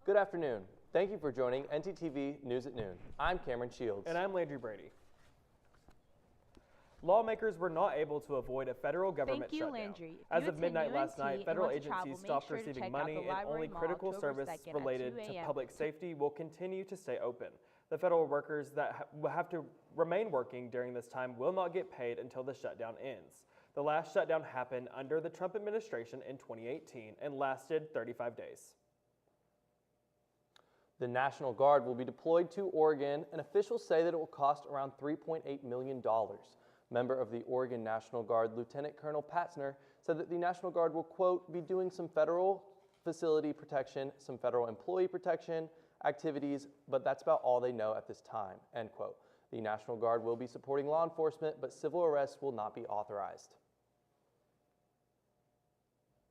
Good afternoon. Thank you for joining NTTV News at Noon. I'm Cameron Shields. And I'm Landry Brady. Lawmakers were not able to avoid a federal government shutdown. Landry. As of midnight last night, federal agencies stopped receiving money and only critical service related to public safety will continue to stay open. The federal workers that will have to remain working during this time will not get paid until the shutdown ends. The last shutdown happened under the Trump administration in 2018 and lasted 35 days. The National Guard will be deployed to Oregon, and officials say that it will cost around $3.8 million. Member of the Oregon National Guard, Lieutenant Colonel Patzner, said that the National Guard will, quote, be doing some federal facility protection, some federal employee protection activities, but that's about all they know at this time, end quote. The National Guard will be supporting law enforcement, but civil arrests will not be authorized.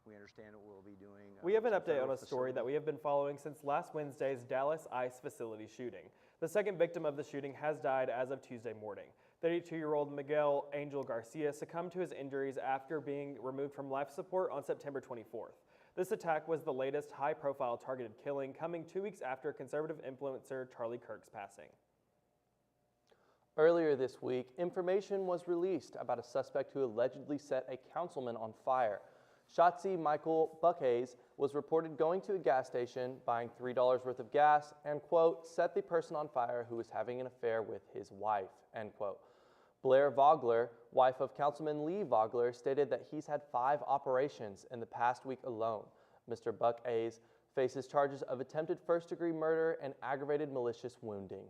We understand what we'll be doing. We have an update on a story that we have been following since last Wednesday's Dallas ICE facility shooting. The second victim of the shooting has died as of Tuesday morning. 32-year-old Miguel Angel Garcia succumbed to his injuries after being removed from life support on September 24th. This attack was the latest high-profile targeted killing, coming 2 weeks after conservative influencer Charlie Kirk's passing. Earlier this week, information was released about a suspect who allegedly set a councilman on fire. Shotzi Michael Buckhays was reported going to a gas station, buying $3 worth of gas, and, quote, set the person on fire who was having an affair with his wife, end quote. Blair Vogler, wife of Councilman Lee Vogler, stated that he's had 5 operations in the past week alone. Mr. Buckhays faces charges of attempted first-degree murder and aggravated malicious wounding.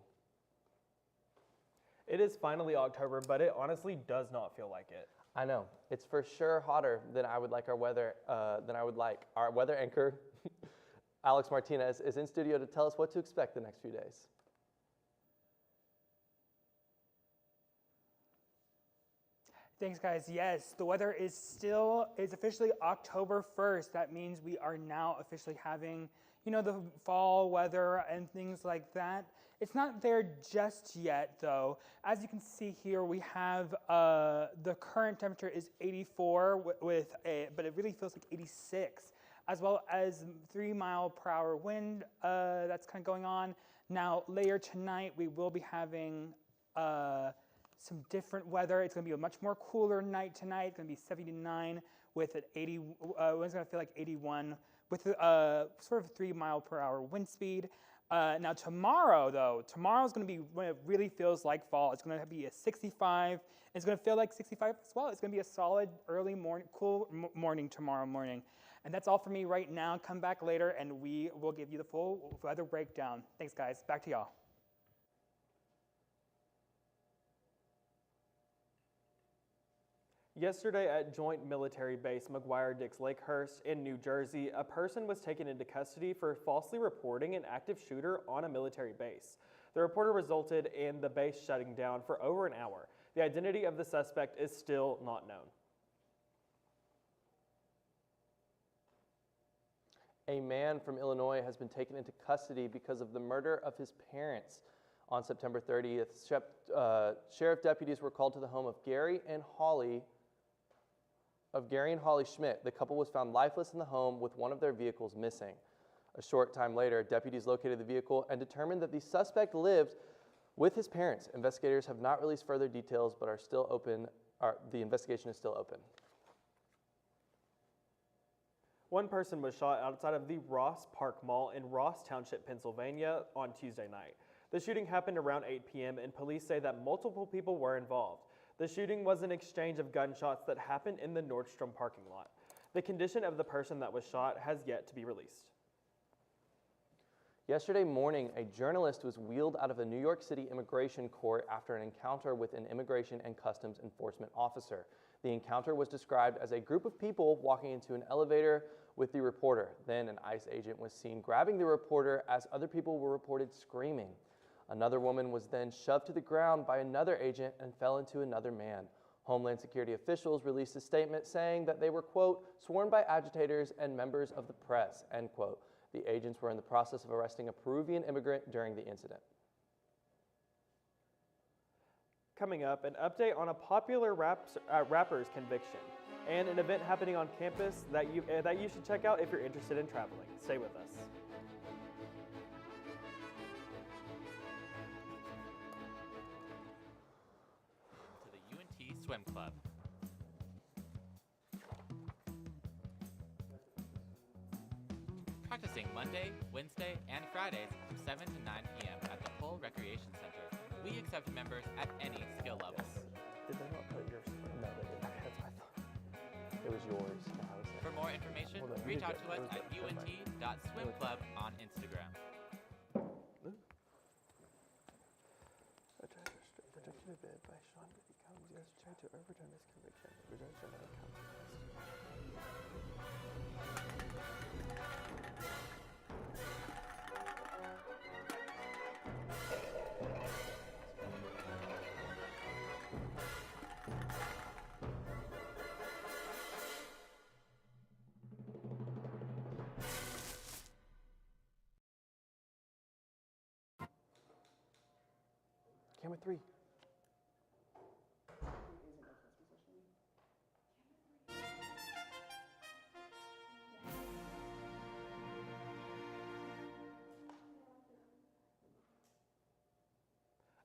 It is finally October, but it honestly does not feel like it. I know. It's for sure hotter than I would like our weather, Our weather anchor, Alex Martinez, is in studio to tell us what to expect the next few days. Thanks, guys. Yes, the weather is officially October 1st. That means we are now officially having, the fall weather and things like that. It's not there just yet, though. As you can see here, we have the current temperature is 84 but it really feels like 86, as well as 3-mile-per-hour wind that's kind of going on. Now, later tonight, we will be having some different weather. It's going to be a much more cooler night tonight. It's going to be 79 with an 80. It's going to feel like 81 with sort of 3-mile-per-hour wind speed. Now tomorrow, tomorrow's going to be when it really feels like fall. It's going to be a 65. It's going to feel like 65 as well. It's going to be a solid early morning, cool morning tomorrow morning. And that's all for me right now. Come back later and we will give you the full weather breakdown. Thanks, guys. Back to y'all. Yesterday at Joint Military Base McGuire-Dix Lakehurst in New Jersey, a person was taken into custody for falsely reporting an active shooter on a military base. The reporter resulted in the base shutting down for over an hour. The identity of the suspect is still not known. A man from Illinois has been taken into custody because of the murder of his parents. On September 30th, sheriff deputies were called to the home of Gary and Holly Schmidt. The couple was found lifeless in the home with one of their vehicles missing. A short time later, deputies located the vehicle and determined that the suspect lived with his parents. Investigators have not released further details, but the investigation is still open. One person was shot outside of the Ross Park Mall in Ross Township, Pennsylvania on Tuesday night. The shooting happened around 8 p.m. and police say that multiple people were involved. The shooting was an exchange of gunshots that happened in the Nordstrom parking lot. The condition of the person that was shot has yet to be released. Yesterday morning, a journalist was wheeled out of a New York City immigration court after an encounter with an immigration and customs enforcement officer. The encounter was described as a group of people walking into an elevator with the reporter. Then an ICE agent was seen grabbing the reporter as other people were reported screaming. Another woman was then shoved to the ground by another agent and fell into another man. Homeland Security officials released a statement saying that they were, quote, sworn by agitators and members of the press, end quote. The agents were in the process of arresting a Peruvian immigrant during the incident. Coming up, an update on a popular rapper's conviction and an event happening on campus that you should check out if you're interested in traveling. Stay with us. Swim Club. Practicing Monday, Wednesday, and Fridays from 7 to 9 p.m. at the Pole Recreation Center. We accept members at any skill level. Did they not put yours? No, they didn't. That's what I thought. It was yours. No, I was For more information, Hold on, reach you're out good. to us That at was good. That's fine. unt.swimclub on Instagram. A judge rejected a bid by Sean Diddy Combs yesterday to overturn his conviction. Rejection of a Camera 3.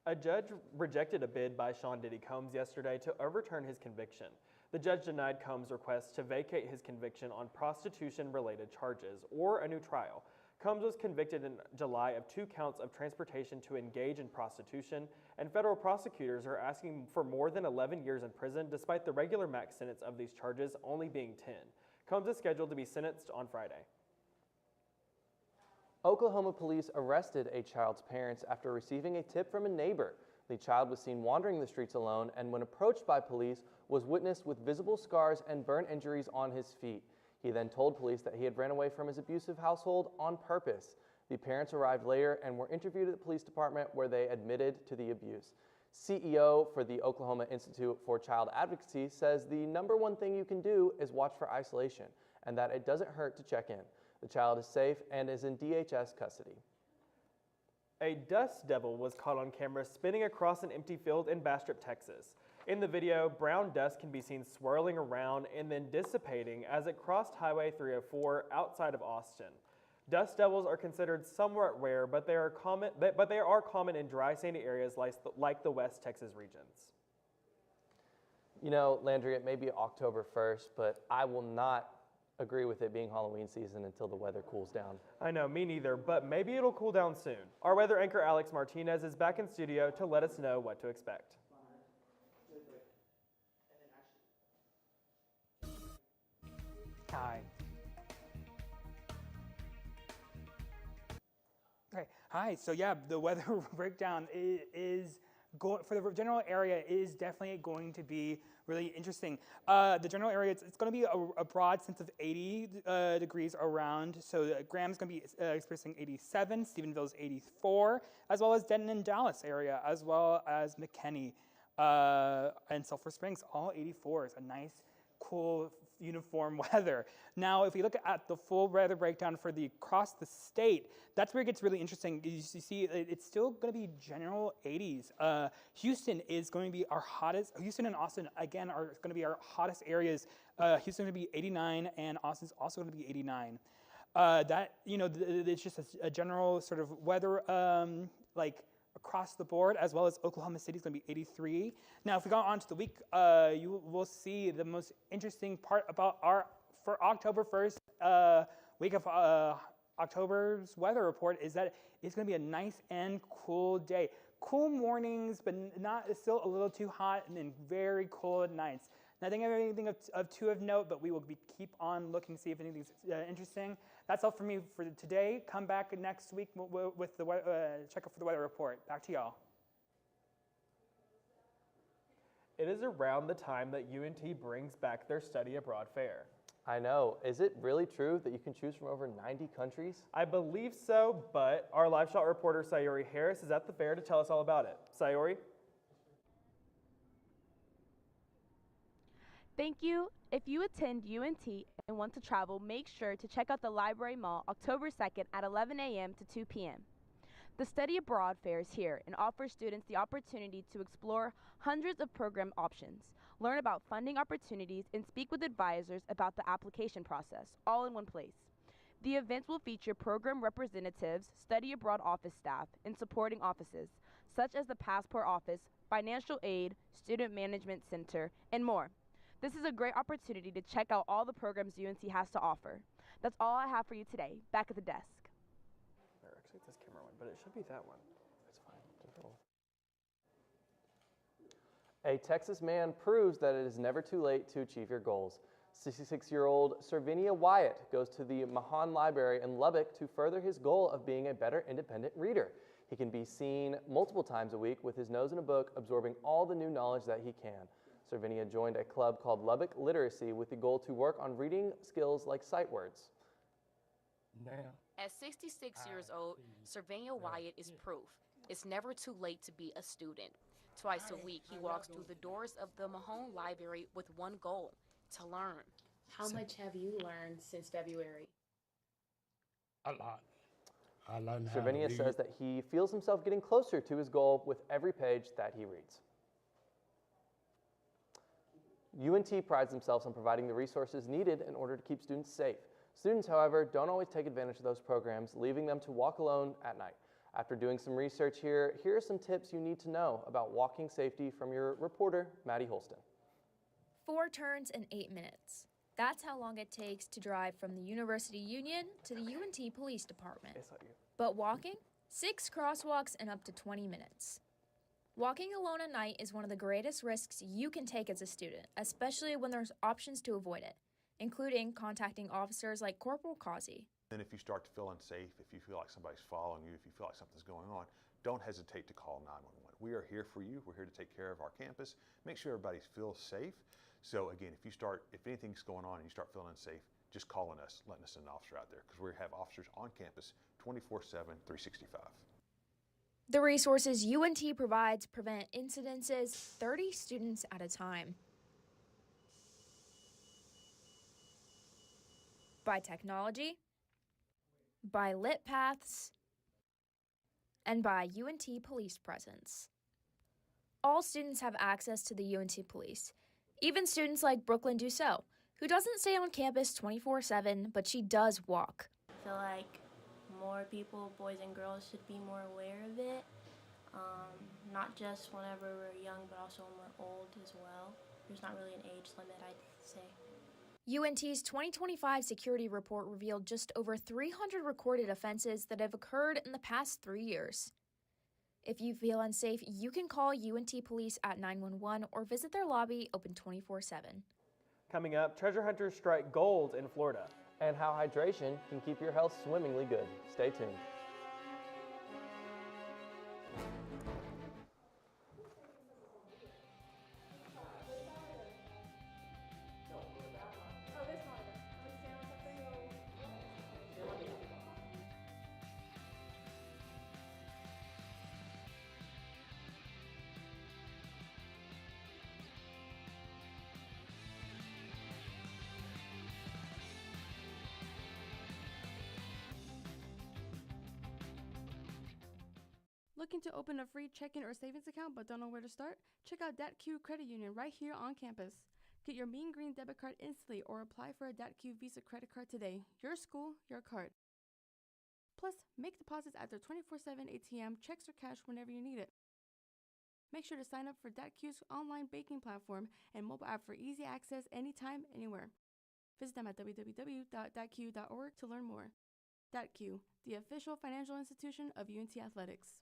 A judge rejected a bid by Sean Diddy Combs yesterday to overturn his conviction. The judge denied Combs' request to vacate his conviction on prostitution-related charges or a new trial. Combs was convicted in July of 2 counts of transportation to engage in prostitution, and federal prosecutors are asking for more than 11 years in prison despite the regular max sentence of these charges only being 10. Combs is scheduled to be sentenced on Friday. Oklahoma police arrested a child's parents after receiving a tip from a neighbor. The child was seen wandering the streets alone and when approached by police was witnessed with visible scars and burn injuries on his feet. He then told police that he had ran away from his abusive household on purpose. The parents arrived later and were interviewed at the police department where they admitted to the abuse. CEO for the Oklahoma Institute for Child Advocacy says the #1 thing you can do is watch for isolation and that it doesn't hurt to check in. The child is safe and is in DHS custody. A dust devil was caught on camera spinning across an empty field in Bastrop, Texas. In the video, brown dust can be seen swirling around and then dissipating as it crossed Highway 304 outside of Austin. Dust devils are considered somewhat rare, but they are common in dry, sandy areas like the West Texas regions. You know, Landry, it may be October 1st, but I will not agree with it being Halloween season until the weather cools down. I know, me neither, but maybe it'll cool down soon. Our weather anchor Alex Martinez is back in studio to let us know what to expect. Hi. Okay. Hi. So yeah, the weather breakdown is going for the general area is definitely going to be really interesting. The general area, it's going to be a broad sense of 80 degrees around. So Graham's going to be experiencing 87, Stephenville's 84, as well as Denton and Dallas area, as well as McKinney and Sulphur Springs, all 84s. A nice, cool, uniform weather. Now, if we look at the full weather breakdown for across the state, that's where it gets really interesting. You see, it's still going to be general 80s. Houston is going to be our hottest. Houston and Austin, again, are going to be our hottest areas. Houston's going to be 89, and Austin's also going to be 89. It's just a general sort of weather, across the board, as well as Oklahoma City is going to be 83. Now, if we go on to the week, you will see the most interesting part about for October 1st, week of October's weather report is that it's going to be a nice and cool day. Cool mornings, but it's still a little too hot, and then very cold nights. Nothing of anything of note, but we will keep on looking, see if anything's interesting. That's all for me for today. Come back next week with the check up for the weather report. Back to y'all. It is around the time that UNT brings back their study abroad fair. I know. Is it really true that you can choose from over 90 countries? I believe so, but our live shot reporter Sayori Harris is at the fair to tell us all about it. Sayori? Thank you. If you attend UNT and want to travel, make sure to check out the Library Mall October 2nd at 11 a.m. to 2 p.m. The Study Abroad Fair is here and offers students the opportunity to explore hundreds of program options, learn about funding opportunities, and speak with advisors about the application process, all in one place. The events will feature program representatives, study abroad office staff, and supporting offices, such as the Passport Office, Financial Aid, Student Management Center, and more. This is a great opportunity to check out all the programs UNT has to offer. That's all I have for you today. Back at the desk. Actually, it's this camera one, but it should be that one. It's fine. A Texas man proves that it is never too late to achieve your goals. 66-year-old Servinia Wyatt goes to the Mahan Library in Lubbock to further his goal of being a better independent reader. He can be seen multiple times a week with his nose in a book, absorbing all the new knowledge that he can. Servinia joined a club called Lubbock Literacy with the goal to work on reading skills like sight words. At 66 years old, Servinia Wyatt is proof it's never too late to be a student. Twice a week, he walks through the doors of the Mahone Library with one goal: to learn. How much have you learned since February? A lot. I learned how to Servinia read. says that he feels himself getting closer to his goal with every page that he reads. UNT prides themselves on providing the resources needed in order to keep students safe. Students, however, don't always take advantage of those programs, leaving them to walk alone at night. After doing some research here are some tips you need to know about walking safety from your reporter, Maddie Holston. 4 turns in 8 minutes. That's how long it takes to drive from the University Union to the UNT Police Department. But walking? 6 crosswalks in up to 20 minutes. Walking alone at night is one of the greatest risks you can take as a student, especially when there's options to avoid it, including contacting officers like Corporal Causey. Then if you start to feel unsafe, if you feel like somebody's following you, if you feel like something's going on, don't hesitate to call 911. We are here for you. We're here to take care of our campus, make sure everybody feels safe. So again, if anything's going on and you start feeling unsafe, just calling us, letting us send an officer out there, because we have officers on campus 24/7, 365. The resources UNT provides prevent incidences 30 students at a time. By technology, by lit paths, and by UNT police presence. All students have access to the UNT police, even students like Brooklyn Dussault, who doesn't stay on campus 24/7, but she does walk. I feel like more people, boys and girls, should be more aware of it, not just whenever we're young, but also when we're old as well. There's not really an age limit, I'd say. UNT's 2025 security report revealed just over 300 recorded offenses that have occurred in the past 3 years. If you feel unsafe, you can call UNT Police at 911 or visit their lobby, open 24/7. Coming up, treasure hunters strike gold in Florida. And how hydration can keep your health swimmingly good. Stay tuned. Looking to open a free checking or savings account but don't know where to start? Check out DATQ Credit Union right here on campus. Get your Mean Green debit card instantly or apply for a DATQ Visa credit card today. Your school, your card. Plus, make deposits at their 24/7 ATM, checks or cash whenever you need it. Make sure to sign up for DATQ's online banking platform and mobile app for easy access anytime, anywhere. Visit them at www.datq.org to learn more. DATQ, the official financial institution of UNT Athletics.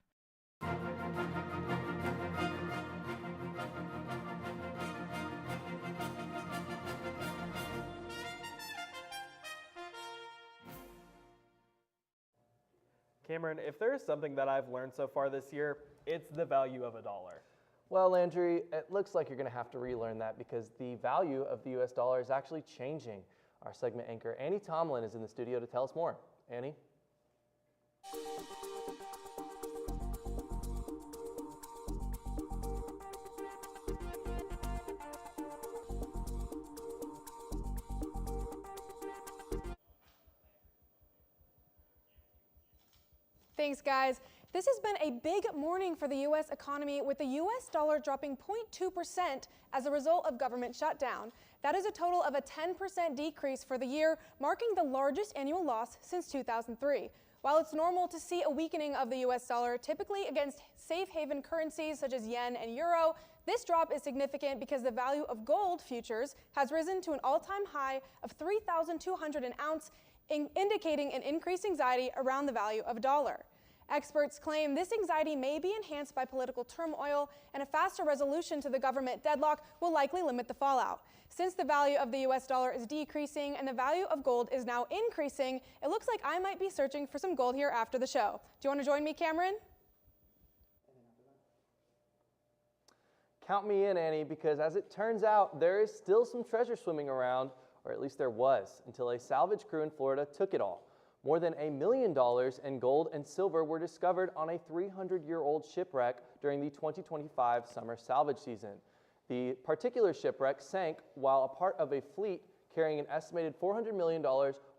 Cameron, if there's something that I've learned so far this year, it's the value of $1. Well, Landry, it looks like you're going to have to relearn that because the value of the US dollar is actually changing. Our segment anchor, Annie Tomlin, is in the studio to tell us more. Annie? Thanks, guys. This has been a big morning for the U.S. economy, with the U.S. dollar dropping 0.2% as a result of government shutdown. That is a total of a 10% decrease for the year, marking the largest annual loss since 2003. While it's normal to see a weakening of the US dollar, typically against safe haven currencies such as yen and euro, this drop is significant because the value of gold futures has risen to an all-time high of $3,200 an ounce, indicating an increased anxiety around the value of a dollar. Experts claim this anxiety may be enhanced by political turmoil, and a faster resolution to the government deadlock will likely limit the fallout. Since the value of the US dollar is decreasing and the value of gold is now increasing, it looks like I might be searching for some gold here after the show. Do you want to join me, Cameron? Count me in, Annie, because as it turns out, there is still some treasure swimming around, or at least there was, until a salvage crew in Florida took it all. More than $1 million in gold and silver were discovered on a 300-year-old shipwreck during the 2025 summer salvage season. The particular shipwreck sank while a part of a fleet carrying an estimated $400 million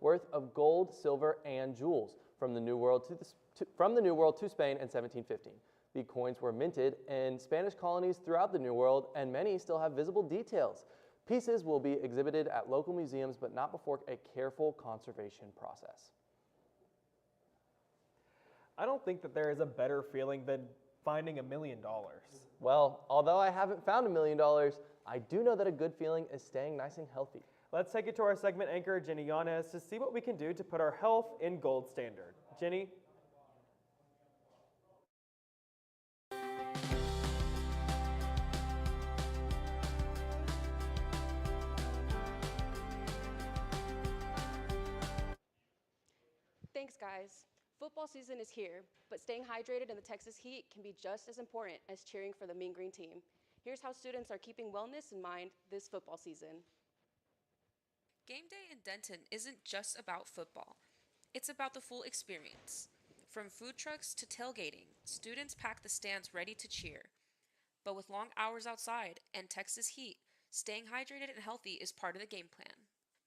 worth of gold, silver, and jewels from the New World to Spain in 1715. The coins were minted in Spanish colonies throughout the New World, and many still have visible details. Pieces will be exhibited at local museums, but not before a careful conservation process. I don't think that there is a better feeling than finding $1 million. Well, although I haven't found $1 million, I do know that a good feeling is staying nice and healthy. Let's take it to our segment anchor, Jenny Yanez, to see what we can do to put our health in gold standard. Jenny? Thanks, guys. Football season is here, but staying hydrated in the Texas heat can be just as important as cheering for the Mean Green team. Here's how students are keeping wellness in mind this football season. Game day in Denton isn't just about football. It's about the full experience. From food trucks to tailgating, students pack the stands ready to cheer. But with long hours outside and Texas heat, staying hydrated and healthy is part of the game plan.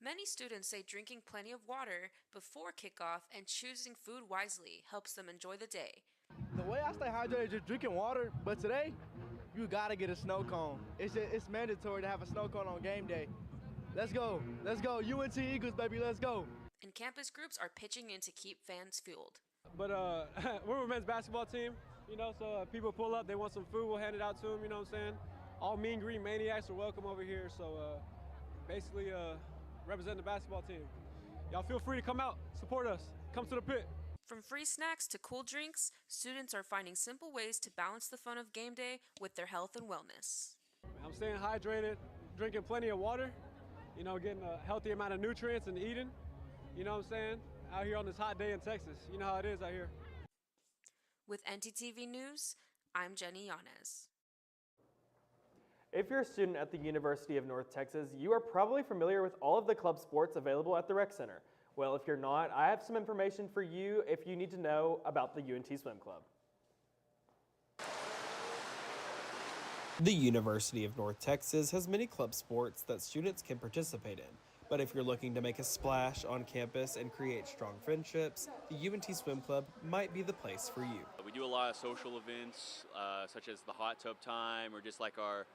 Many students say drinking plenty of water before kickoff and choosing food wisely helps them enjoy the day. The way I stay hydrated is just drinking water, but today, you gotta get a snow cone. It's mandatory to have a snow cone on game day. Let's go, UNT Eagles, baby, let's go. And campus groups are pitching in to keep fans fueled. But we're a men's basketball team, so people pull up, they want some food, we'll hand it out to them, you know what I'm saying? All Mean Green maniacs are welcome over here, so basically, represent the basketball team. Y'all feel free to come out, support us, come to the pit. From free snacks to cool drinks, students are finding simple ways to balance the fun of game day with their health and wellness. I'm staying hydrated, drinking plenty of water, getting a healthy amount of nutrients and eating, you know what I'm saying? Out here on this hot day in Texas, you know how it is out here. With NTTV News, I'm Jenny Yanez. If you're a student at the University of North Texas, you are probably familiar with all of the club sports available at the Rec Center. Well, if you're not, I have some information for you if you need to know about the UNT Swim Club. The University of North Texas has many club sports that students can participate in. But if you're looking to make a splash on campus and create strong friendships, the UNT Swim Club might be the place for you. We do a lot of social events, such as the hot tub time, or just like our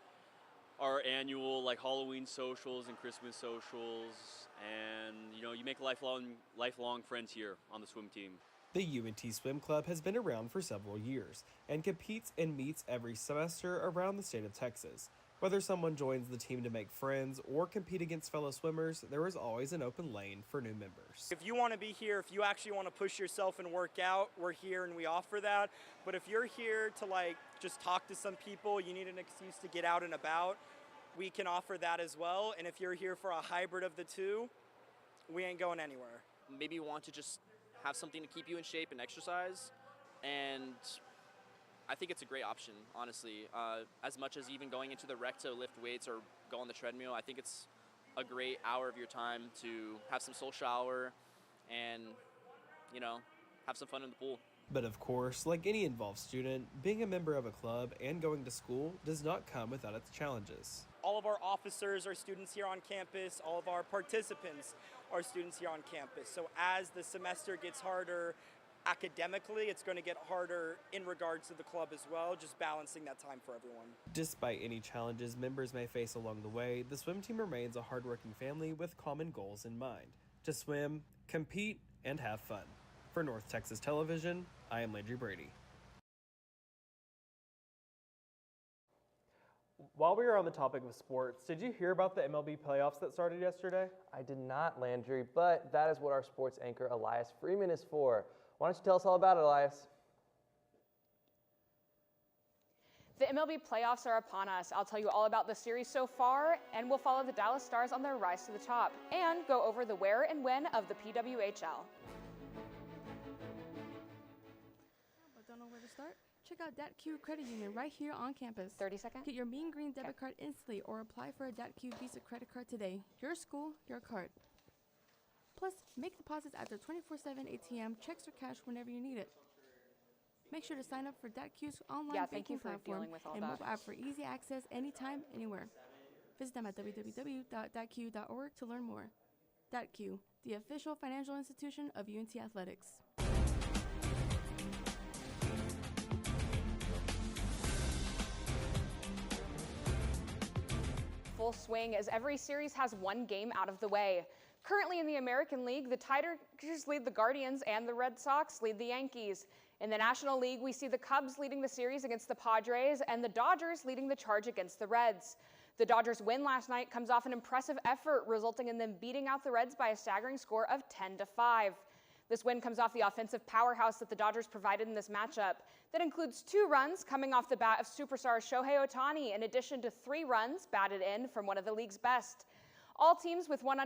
annual Halloween socials and Christmas socials, and you make lifelong friends here on the swim team. The UNT Swim Club has been around for several years and competes and meets every semester around the state of Texas. Whether someone joins the team to make friends or compete against fellow swimmers, there is always an open lane for new members. If you want to be here, if you actually want to push yourself and work out, we're here and we offer that. But if you're here to just talk to some people, you need an excuse to get out and about, we can offer that as well. And if you're here for a hybrid of the two, we ain't going anywhere. Maybe you want to just have something to keep you in shape and exercise, and I think it's a great option, honestly. As much as even going into the rec to lift weights or go on the treadmill, I think it's a great hour of your time to have some social hour and, have some fun in the pool. But of course, like any involved student, being a member of a club and going to school does not come without its challenges. All of our officers are students here on campus. All of our participants are students here on campus. So as the semester gets harder academically, it's going to get harder in regards to the club as well, just balancing that time for everyone. Despite any challenges members may face along the way, the swim team remains a hardworking family with common goals in mind: to swim, compete, and have fun. For North Texas Television, I am Landry Brady. While we are on the topic of sports, did you hear about the MLB playoffs that started yesterday? I did not, Landry, but that is what our sports anchor Elias Freeman is for. Why don't you tell us all about it, Elias? The MLB playoffs are upon us. I'll tell you all about the series so far, and we'll follow the Dallas Stars on their rise to the top, and go over the where and when of the PWHL. But don't know where to start? Check out DATQ Credit Union right here on campus. 30 seconds. Get your Mean Green debit card instantly or apply for a DATQ Visa credit card today. Your school, your card. Plus, make deposits at their 24/7 ATM, checks or cash whenever you need it. Make sure to sign up for DATQ's online thank you banking for platform dealing with all and that. mobile app for easy access anytime, anywhere. Visit them at www.datq.org to learn more. DATQ, the official financial institution of UNT Athletics. Full swing as every series has one game out of the way. Currently in the American League, the Tigers lead the Guardians and the Red Sox lead the Yankees. In the National League, we see the Cubs leading the series against the Padres and the Dodgers leading the charge against the Reds. The Dodgers' win last night comes off an impressive effort, resulting in them beating out the Reds by a staggering score of 10-5. This win comes off the offensive powerhouse that the Dodgers provided in this matchup. That includes 2 runs coming off the bat of superstar Shohei Ohtani, in addition to 3 runs batted in from one of the league's best. All teams with one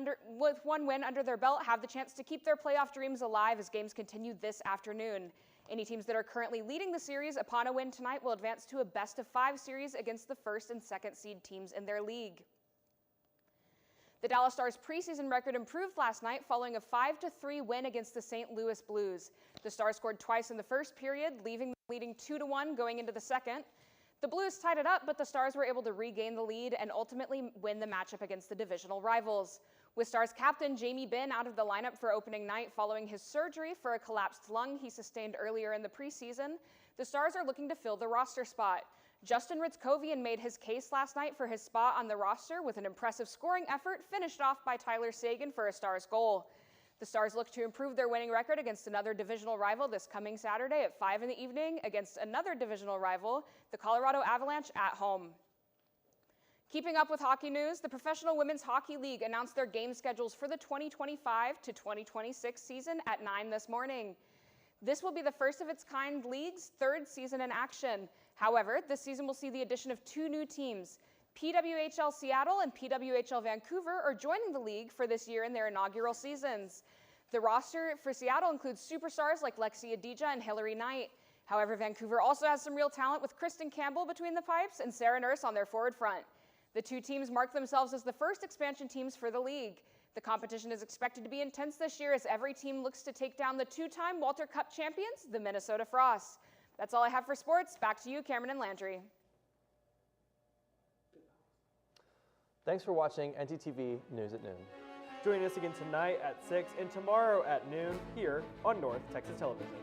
win under their belt have the chance to keep their playoff dreams alive as games continue this afternoon. Any teams that are currently leading the series upon a win tonight will advance to a best-of-5 series against the first and second seed teams in their league. The Dallas Stars' preseason record improved last night following a 5-3 win against the St. Louis Blues. The Stars scored twice in the first period, leaving them leading 2-1 going into the second. The Blues tied it up, but the Stars were able to regain the lead and ultimately win the matchup against the divisional rivals. With Stars captain Jamie Benn out of the lineup for opening night following his surgery for a collapsed lung he sustained earlier in the preseason, the Stars are looking to fill the roster spot. Justin Ritzkovian made his case last night for his spot on the roster with an impressive scoring effort finished off by Tyler Sagan for a Stars goal. The Stars look to improve their winning record against another divisional rival this coming Saturday at 5 in the evening against another divisional rival, the Colorado Avalanche at home. Keeping up with hockey news, the Professional Women's Hockey League announced their game schedules for the 2025 to 2026 season at 9 this morning. This will be the first of its kind league's 3rd season in action. However, this season will see the addition of 2 new teams. PWHL Seattle and PWHL Vancouver are joining the league for this year in their inaugural seasons. The roster for Seattle includes superstars like Lexi Adija and Hillary Knight. However, Vancouver also has some real talent with Kristen Campbell between the pipes and Sarah Nurse on their forward front. The 2 teams mark themselves as the first expansion teams for the league. The competition is expected to be intense this year as every team looks to take down the 2-time Walter Cup champions, the Minnesota Frosts. That's all I have for sports. Back to you, Cameron and Landry. Thanks for watching NTTV News at Noon. Join us again tonight at 6 and tomorrow at noon here on North Texas Television.